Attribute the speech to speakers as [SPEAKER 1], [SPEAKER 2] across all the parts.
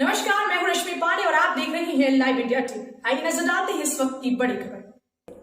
[SPEAKER 1] नमस्कार, मैं हूं रश्मि पांडे और आप देख रही हैं लाइव इंडिया टीवी। आइए नजर डालते हैं इस वक्त की बड़ी खबर।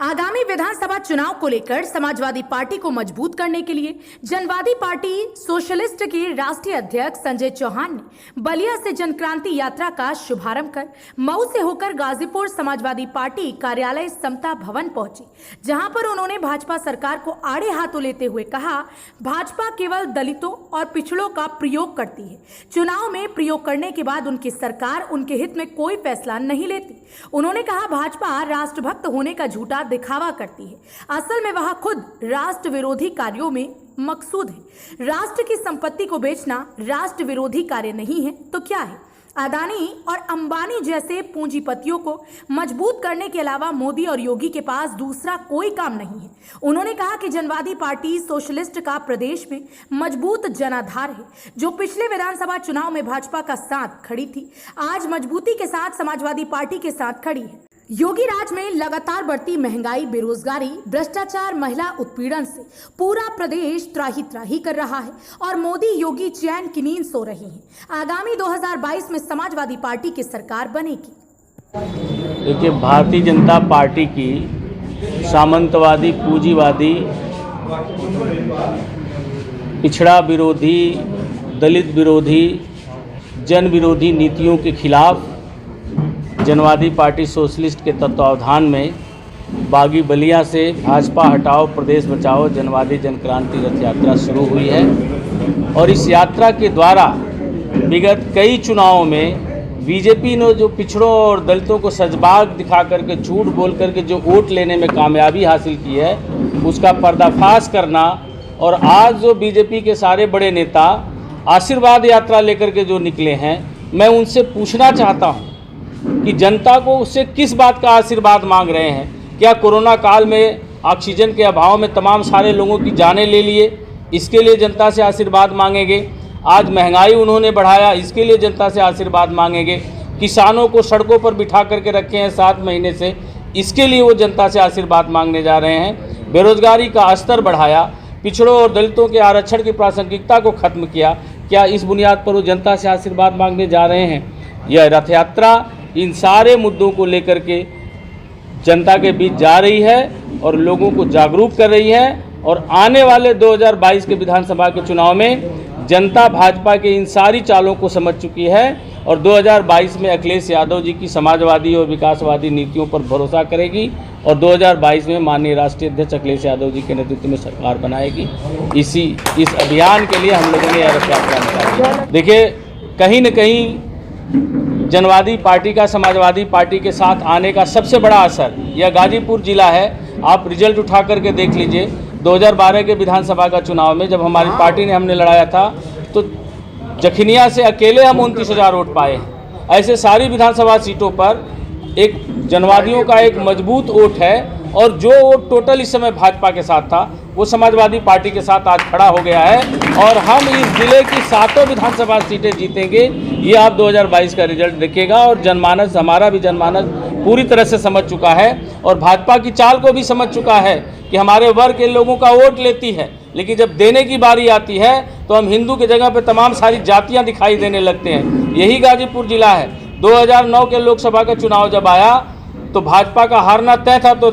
[SPEAKER 1] आगामी विधानसभा चुनाव को लेकर समाजवादी पार्टी को मजबूत करने के लिए जनवादी पार्टी सोशलिस्ट के राष्ट्रीय अध्यक्ष संजय चौहान ने बलिया से जनक्रांति यात्रा का शुभारंभ कर मऊ से होकर गाजीपुर समाजवादी पार्टी कार्यालय समता भवन पहुंची, जहां पर उन्होंने भाजपा सरकार को आड़े हाथों लेते हुए कहा, भाजपा केवल दलितों और पिछड़ों का प्रयोग करती है। चुनाव में प्रयोग करने के बाद उनकी सरकार उनके हित में कोई फैसला नहीं लेती। उन्होंने कहा, भाजपा राष्ट्रभक्त होने का झूठा दिखावा करती है, असल में वह खुद राष्ट्र विरोधी कार्यों में मकसूद है। राष्ट्र की संपत्ति को बेचना राष्ट्र विरोधी कार्य नहीं है तो क्या है? अदानी और अंबानी जैसे पूंजीपतियों को मजबूत करने के अलावा मोदी और योगी के पास दूसरा कोई काम नहीं है। उन्होंने कहा कि जनवादी पार्टी सोशलिस्ट का प्रदेश में मजबूत जनाधार है, जो पिछले विधानसभा चुनाव में भाजपा का साथ खड़ी थी, आज मजबूती के साथ समाजवादी पार्टी के साथ खड़ी है। योगी राज में लगातार बढ़ती महंगाई, बेरोजगारी, भ्रष्टाचार, महिला उत्पीड़न से पूरा प्रदेश त्राही त्राही कर रहा है और मोदी योगी चैन की नींद सो रहे हैं। आगामी 2022 में समाजवादी पार्टी की सरकार बनेगी।
[SPEAKER 2] देखिए, भारतीय जनता पार्टी की सामंतवादी, पूंजीवादी, पिछड़ा विरोधी, दलित विरोधी, जन विरोधी नीतियों के खिलाफ जनवादी पार्टी सोशलिस्ट के तत्वावधान में बागी बलिया से भाजपा हटाओ प्रदेश बचाओ जनवादी जनक्रांति रथ यात्रा शुरू हुई है। और इस यात्रा के द्वारा विगत कई चुनावों में बीजेपी ने जो पिछड़ों और दलितों को सजबाग दिखा करके, झूठ बोल करके जो वोट लेने में कामयाबी हासिल की है, उसका पर्दाफाश करना। और आज जो बीजेपी के सारे बड़े नेता आशीर्वाद यात्रा लेकर के जो निकले हैं, मैं उनसे पूछना चाहता हूँ कि जनता को उससे किस बात का आशीर्वाद मांग रहे हैं? क्या कोरोना काल में ऑक्सीजन के अभाव में तमाम सारे लोगों की जानें ले लिए, इसके लिए जनता से आशीर्वाद मांगेंगे? आज महंगाई उन्होंने बढ़ाया, इसके लिए जनता से आशीर्वाद मांगेंगे? किसानों को सड़कों पर बिठा करके रखे हैं 7 महीने से, इसके लिए वो जनता से आशीर्वाद मांगने जा रहे हैं? बेरोजगारी का स्तर बढ़ाया, पिछड़ों और दलितों के आरक्षण की प्रासंगिकता को खत्म किया, क्या इस बुनियाद पर वो जनता से आशीर्वाद मांगने जा रहे हैं? यह रथ यात्रा इन सारे मुद्दों को लेकर के जनता के बीच जा रही है और लोगों को जागरूक कर रही है। और आने वाले 2022 के विधानसभा के चुनाव में जनता भाजपा के इन सारी चालों को समझ चुकी है और 2022 में अखिलेश यादव जी की समाजवादी और विकासवादी नीतियों पर भरोसा करेगी और 2022 में माननीय राष्ट्रीय अध्यक्ष अखिलेश यादव जी के नेतृत्व में सरकार बनाएगी। इस अभियान के लिए हम लोगों ने यह रथ यात्रा निकाली। देखिए, कहीं न कहीं जनवादी पार्टी का समाजवादी पार्टी के साथ आने का सबसे बड़ा असर यह गाजीपुर जिला है। आप रिजल्ट उठा करके देख लीजिए, 2012 के विधानसभा का चुनाव में जब हमारी पार्टी ने हमने लड़ाया था तो जखनिया से अकेले हम 29,000 वोट पाए। ऐसे सारी विधानसभा सीटों पर एक जनवादियों का एक मजबूत वोट है और जो वोट टोटल इस समय भाजपा के साथ था वो समाजवादी पार्टी के साथ आज खड़ा हो गया है और हम इस जिले की 7 विधानसभा सीटें जीतेंगे। ये आप 2022 का रिजल्ट देखिएगा। और जनमानस, हमारा भी जनमानस पूरी तरह से समझ चुका है और भाजपा की चाल को भी समझ चुका है कि हमारे वर्ग के लोगों का वोट लेती है, लेकिन जब देने की बारी आती है तो हम हिंदू के जगह पर तमाम सारी जातियाँ दिखाई देने लगते हैं। यही गाजीपुर जिला है। 2009 के लोकसभा का चुनाव जब आया तो भाजपा का हारना तय था, तो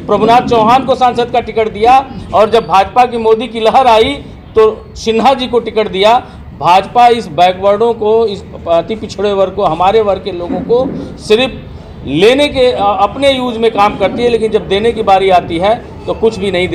[SPEAKER 2] प्रभुनाथ चौहान को सांसद का टिकट दिया और जब भाजपा की मोदी की लहर आई तो सिन्हा जी को टिकट दिया। भाजपा इस बैकवर्डों को, इस अति पिछड़े वर्ग को, हमारे वर्ग के लोगों को सिर्फ लेने के अपने यूज में काम करती है, लेकिन जब देने की बारी आती है तो कुछ भी नहीं देती।